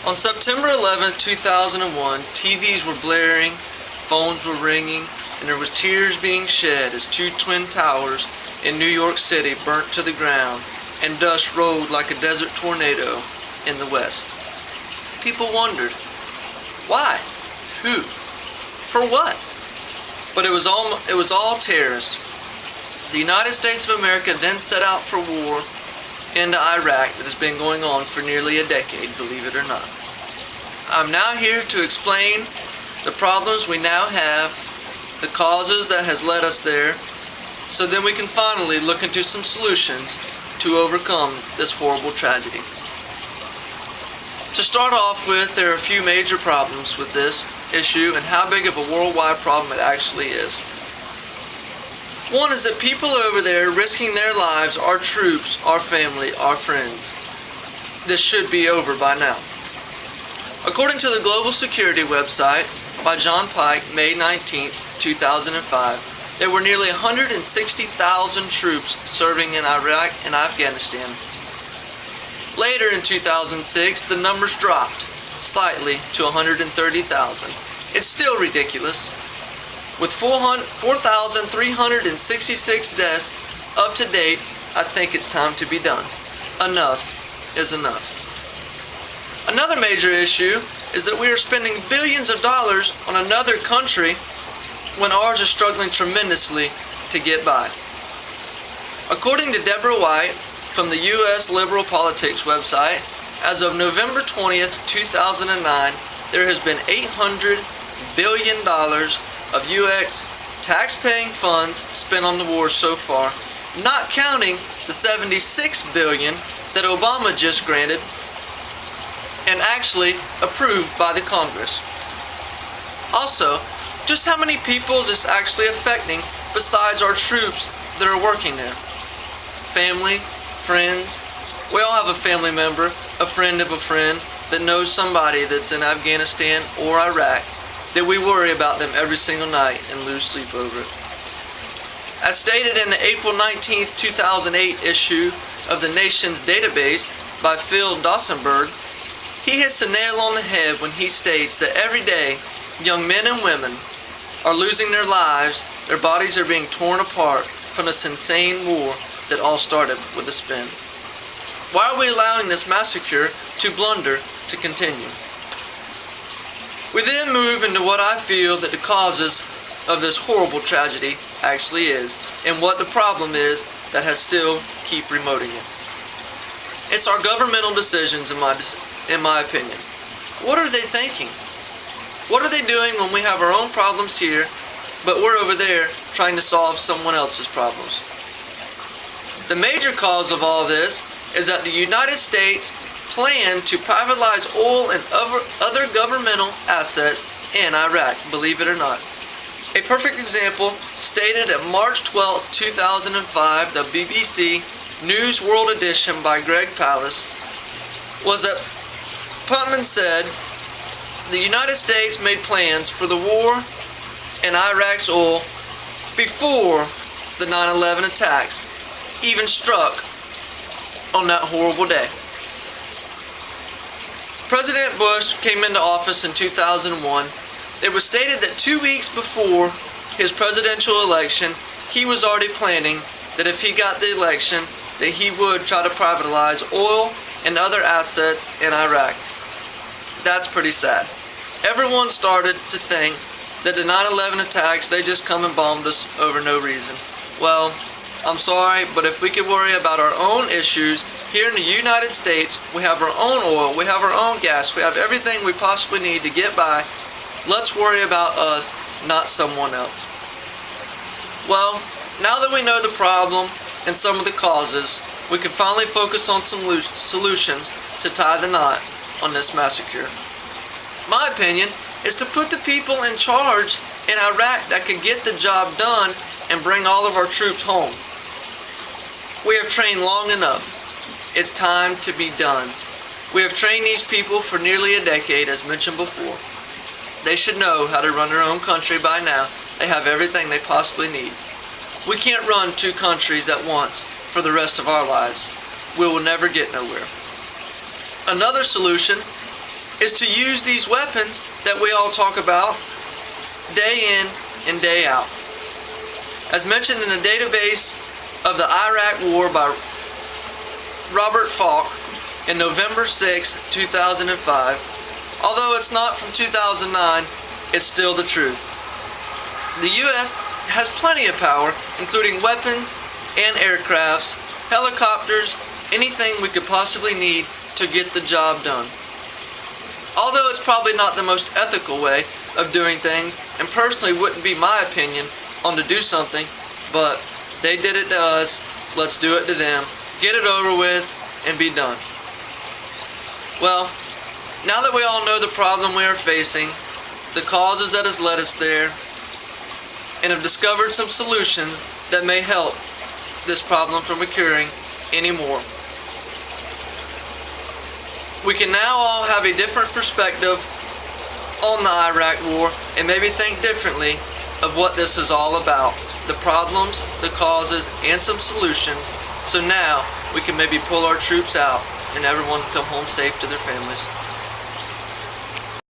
On September 11, 2001, TVs were blaring, phones were ringing, and there was tears being shed as two twin towers in New York City burnt to the ground and dust rolled like a desert tornado in the west. People wondered, why? Who? For what? But it was all terrorist. The United States of America then set out for war into Iraq that has been going on for nearly a decade, believe it or not. I'm now here to explain the problems we now have, the causes that has led us there, so then we can finally look into some solutions to overcome this horrible tragedy. To start off with, there are a few major problems with this issue and how big of a worldwide problem it actually is. One is that people over there risking their lives, our troops, our family, our friends. This should be over by now. According to the Global Security website by John Pike, May 19, 2005, there were nearly 160,000 troops serving in Iraq and Afghanistan. Later in 2006, the numbers dropped slightly to 130,000. It's still ridiculous. With 4,366 deaths up to date, I think it's time to be done. Enough is enough. Another major issue is that we are spending billions of dollars on another country when ours is struggling tremendously to get by. According to Deborah White from the U.S. Liberal Politics website, as of November 20th, 2009, there has been $800 billion of U.S. tax-paying funds spent on the war so far, not counting the $76 billion that Obama just granted and actually approved by the Congress. Also, just how many people is this actually affecting besides our troops that are working there? Family, friends. We all have a family member, a friend of a friend that knows somebody that's in Afghanistan or Iraq that we worry about them every single night and lose sleep over it. As stated in the April 19, 2008 issue of the Nation's Database by Phil Dawsonberg, he hits the nail on the head when he states that every day young men and women are losing their lives, their bodies are being torn apart from this insane war that all started with a spin. Why are we allowing this massacre to blunder to continue? We then move into what I feel that the causes of this horrible tragedy actually is, and what the problem is that has still keep remoting it. It's our governmental decisions, in my opinion. What are they thinking? What are they doing when we have our own problems here, but we're over there trying to solve someone else's problems? The major cause of all this is that the United States plan to privatize oil and other governmental assets in Iraq, believe it or not. A perfect example, stated at March 12, 2005, the BBC News World Edition by Greg Palast, was that Putnam said, the United States made plans for the war and Iraq's oil before the 9/11 attacks even struck on that horrible day. President Bush came into office in 2001. It was stated that 2 weeks before his presidential election, he was already planning that if he got the election, that he would try to privatize oil and other assets in Iraq. That's pretty sad. Everyone started to think that the 9/11 attacks, they just come and bombed us over no reason. Well, I'm sorry, but if we could worry about our own issues here in the United States, we have our own oil, we have our own gas, we have everything we possibly need to get by. Let's worry about us, not someone else. Well, now that we know the problem and some of the causes, we can finally focus on some solutions to tie the knot on this massacre. My opinion is to put the people in charge in Iraq that can get the job done and bring all of our troops home. We have trained long enough. It's time to be done. We have trained these people for nearly a decade, as mentioned before. They should know how to run their own country by now. They have everything they possibly need. We can't run two countries at once for the rest of our lives. We will never get nowhere. Another solution is to use these weapons that we all talk about day in and day out. As mentioned in the database of the Iraq War by Robert Falk in November 6, 2005, although it's not from 2009, it's still the truth. The U.S. has plenty of power, including weapons and aircrafts, helicopters, anything we could possibly need to get the job done. Although it's probably not the most ethical way of doing things, and personally wouldn't be my opinion on to do something, but they did it to us, let's do it to them, get it over with, and be done. Well, now that we all know the problem we are facing, the causes that has led us there, and have discovered some solutions that may help this problem from occurring anymore, we can now all have a different perspective on the Iraq War and maybe think differently of what this is all about, the problems, the causes, and some solutions, so now we can maybe pull our troops out and everyone come home safe to their families.